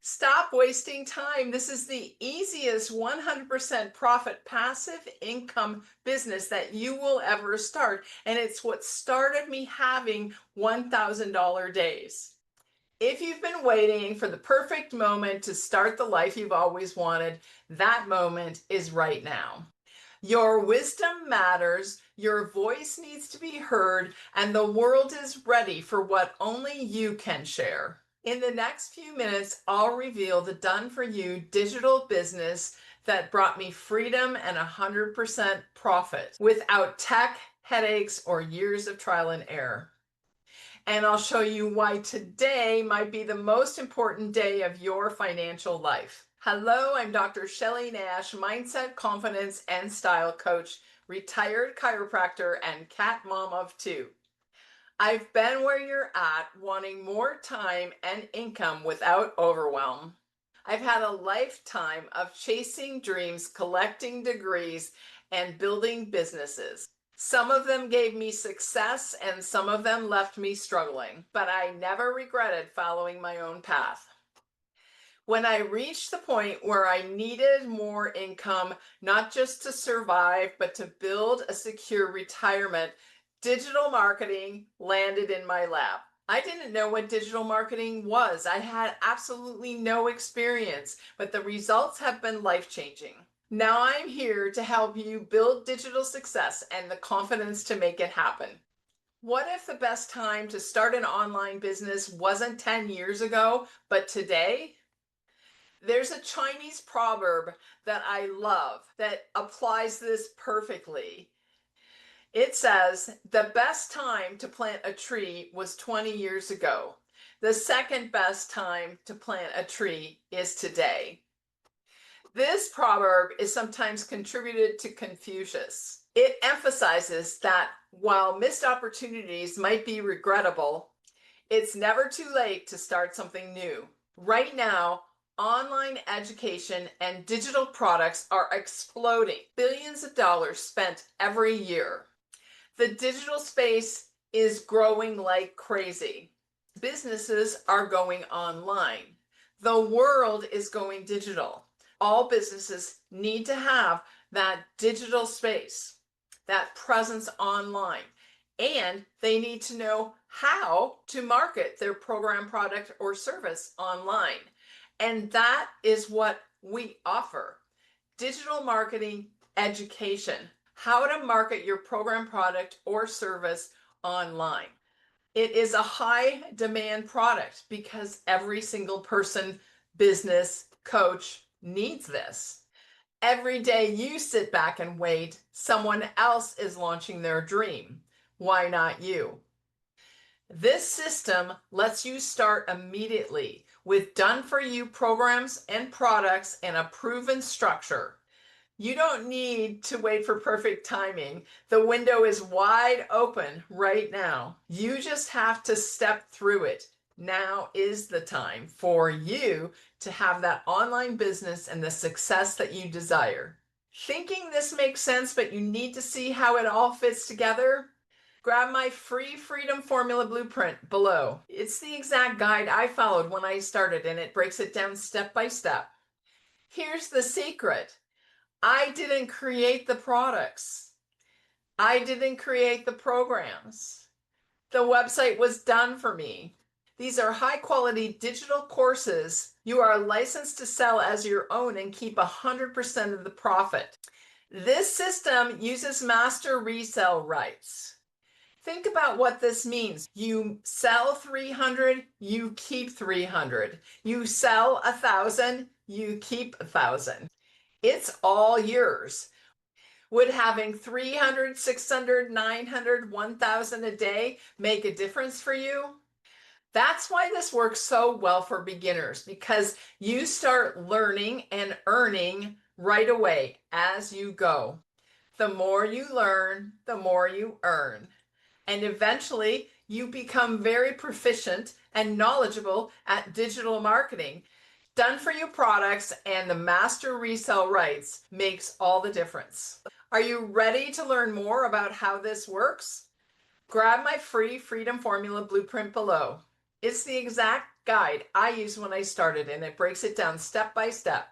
Stop wasting time. This is the easiest 100% profit passive income business that you will ever start. And it's what started me having $1,000 days. If you've been waiting for the perfect moment to start the life you've always wanted, that moment is right now. Your wisdom matters, your voice needs to be heard, and the world is ready for what only you can share. In the next few minutes, I'll reveal the done for you digital business that brought me freedom and 100% profit without tech, headaches, or years of trial and error. And I'll show you why today might be the most important day of your financial life. Hello, I'm Dr. Shelley Nash, mindset, confidence, and style coach, retired chiropractor, and cat mom of two. I've been where you're at, wanting more time and income without overwhelm. I've had a lifetime of chasing dreams, collecting degrees, and building businesses. Some of them gave me success and some of them left me struggling, but I never regretted following my own path. When I reached the point where I needed more income, not just to survive, but to build a secure retirement, digital marketing landed in my lap. I didn't know what digital marketing was. I had absolutely no experience, but the results have been life-changing. Now I'm here to help you build digital success and the confidence to make it happen. What if the best time to start an online business wasn't 10 years ago, but today? There's a Chinese proverb that I love that applies this perfectly. It says, the best time to plant a tree was 20 years ago. The second best time to plant a tree is today. This proverb is sometimes contributed to Confucius. It emphasizes that while missed opportunities might be regrettable, it's never too late to start something new. Right now, online education and digital products are exploding. Billions of dollars spent every year. The digital space is growing like crazy. Businesses are going online. The world is going digital. All businesses need to have that digital space, that presence online, and they need to know how to market their program, product, or service online. And that is what we offer. Digital marketing education, how to market your program, product, or service online. It is a high demand product because every single person, business, coach needs this. Every day you sit back and wait, someone else is launching their dream. Why not you? This system lets you start immediately with done-for-you programs and products and a proven structure. You don't need to wait for perfect timing. The window is wide open right now. You just have to step through it. Now is the time for you to have that online business and the success that you desire. Thinking this makes sense, but you need to see how it all fits together? Grab my free Freedom Formula Blueprint below. It's the exact guide I followed when I started, and it breaks it down step by step. Here's the secret. I didn't create the products. I didn't create the programs. The website was done for me. These are high quality digital courses you are licensed to sell as your own and keep 100% of the profit. This system uses master resale rights. Think about what this means. You sell 300, you keep 300. You sell 1,000, you keep 1,000. It's all yours. Would having 300, 600, 900, 1,000 a day make a difference for you? That's why this works so well for beginners, because you start learning and earning right away as you go. The more you learn, the more you earn. And eventually you become very proficient and knowledgeable at digital marketing. Done for you products and the master resale rights makes all the difference. Are you ready to learn more about how this works? Grab my free Freedom Formula Blueprint below. It's the exact guide I used when I started, and it breaks it down step by step.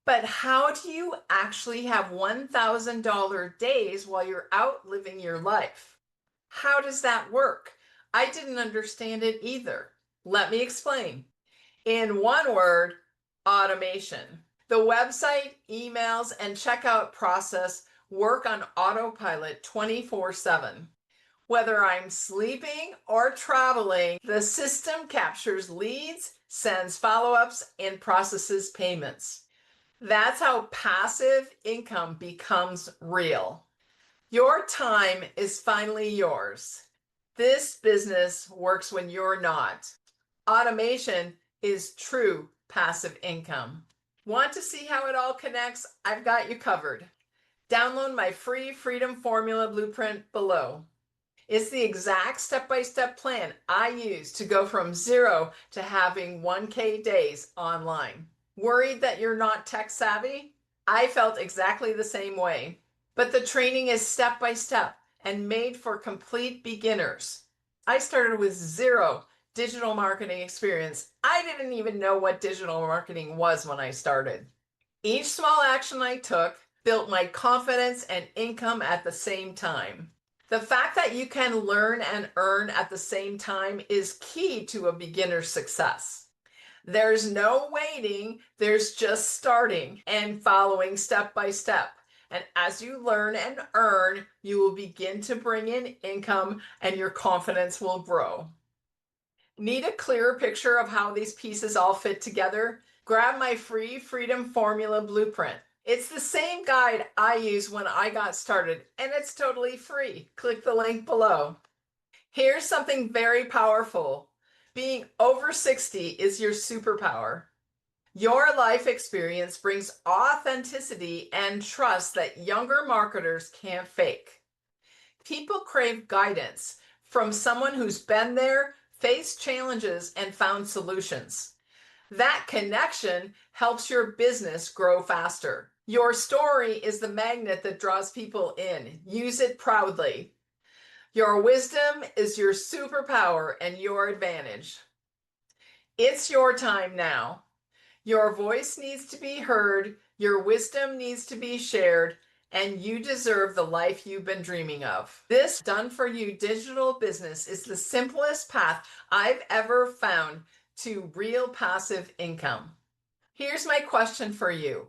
But how do you actually have $1,000 days while you're out living your life? How does that work? I didn't understand it either. Let me explain. In one word, automation. The website, emails, and checkout process work on autopilot 24/7. Whether I'm sleeping or traveling, the system captures leads, sends follow ups, and processes payments. That's how passive income becomes real. Your time is finally yours. This business works when you're not. Automation is true passive income. Want to see how it all connects? I've got you covered. Download my free Freedom Formula blueprint below. It's the exact step-by-step plan I use to go from zero to having 1K days online. Worried that you're not tech savvy? I felt exactly the same way. But the training is step by step and made for complete beginners. I started with zero digital marketing experience. I didn't even know what digital marketing was when I started. Each small action I took built my confidence and income at the same time. The fact that you can learn and earn at the same time is key to a beginner's success. There's no waiting, there's just starting and following step by step. And as you learn and earn, you will begin to bring in income and your confidence will grow. Need a clearer picture of how these pieces all fit together? Grab my free Freedom Formula blueprint. It's the same guide I used when I got started, and it's totally free. Click the link below. Here's something very powerful. Being over 60 is your superpower. Your life experience brings authenticity and trust that younger marketers can't fake. People crave guidance from someone who's been there, faced challenges, and found solutions. That connection helps your business grow faster. Your story is the magnet that draws people in. Use it proudly. Your wisdom is your superpower and your advantage. It's your time now. Your voice needs to be heard, your wisdom needs to be shared, and you deserve the life you've been dreaming of. This done for you digital business is the simplest path I've ever found to real passive income. Here's my question for you.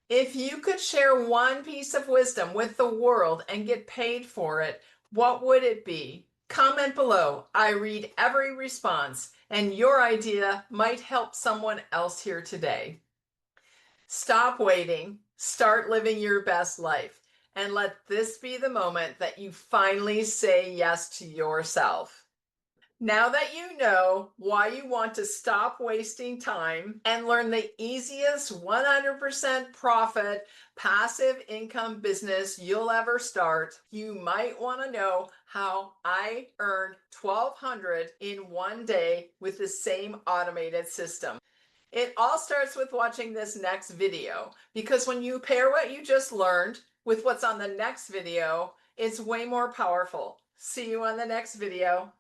If you could share one piece of wisdom with the world and get paid for it, what would it be? Comment below. I read every response, and your idea might help someone else here today. Stop waiting, start living your best life, and let this be the moment that you finally say yes to yourself. Now that you know why you want to stop wasting time and learn the easiest 100% profit passive income business you'll ever start, you might want to know how I earned $1,200 in one day with the same automated system. It all starts with watching this next video, because when you pair what you just learned with what's on the next video, it's way more powerful. See you on the next video.